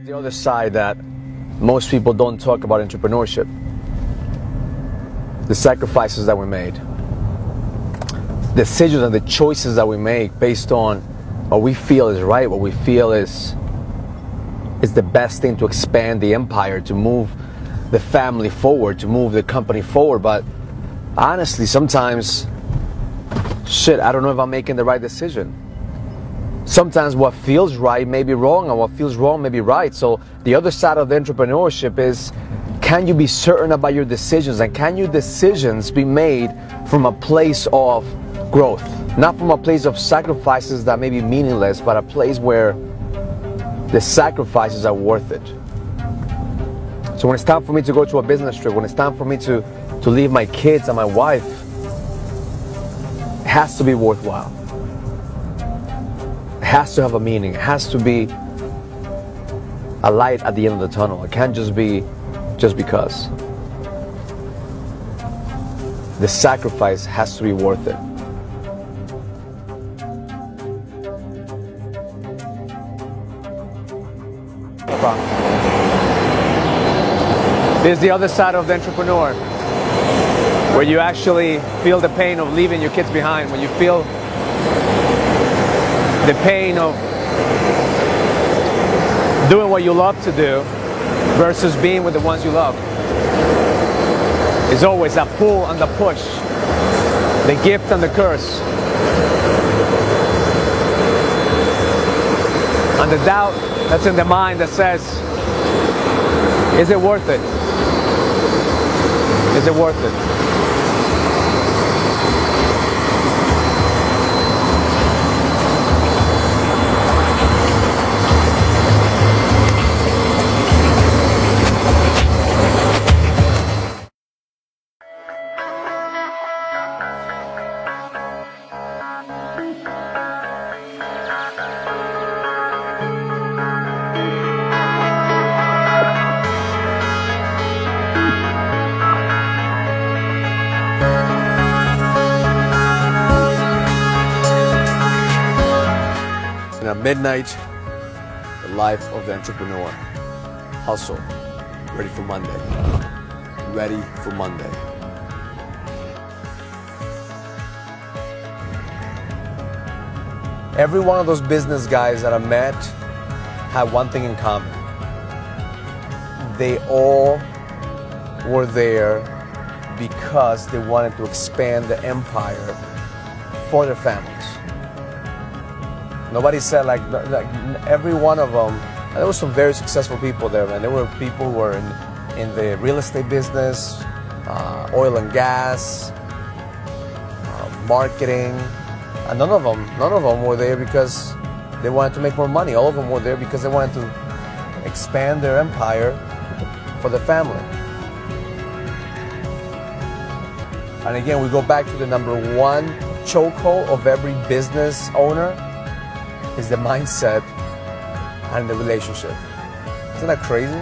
The other side that most people don't talk about entrepreneurship. The sacrifices that we made. Decisions and the choices that we make based on what we feel is right, what we feel is the best thing to expand the empire, to move the family forward, to move the company forward. But honestly, sometimes, I don't know if I'm making the right decision. Sometimes what feels right may be wrong, and what feels wrong may be right. So the other side of the entrepreneurship is, can you be certain about your decisions, and can your decisions be made from a place of growth? Not from a place of sacrifices that may be meaningless, but a place where the sacrifices are worth it. So when it's time for me to go to a business trip, when it's time for me to leave my kids and my wife, it has to be worthwhile. It has to have a meaning. It has to be a light at the end of the tunnel. It can't just be just because. The sacrifice has to be worth it. There's the other side of the entrepreneur, where you actually feel the pain of leaving your kids behind, when you feel the pain of doing what you love to do versus being with the ones you love. There's always a pull and the push, the gift and the curse, and the doubt that's in the mind that says, is it worth it? Is it worth it? At midnight, the life of the entrepreneur. Hustle. Ready for Monday. Ready for Monday. Every one of those business guys that I met had one thing in common. They all were there because they wanted to expand the empire for their families. Nobody said like every one of them. There were some very successful people there, man. There were people who were in the real estate business, oil and gas, marketing, and none of them were there because they wanted to make more money. All of them were there because they wanted to expand their empire for the family. And again, we go back to the number one chokehold of every business owner is the mindset and the relationship. Isn't that crazy?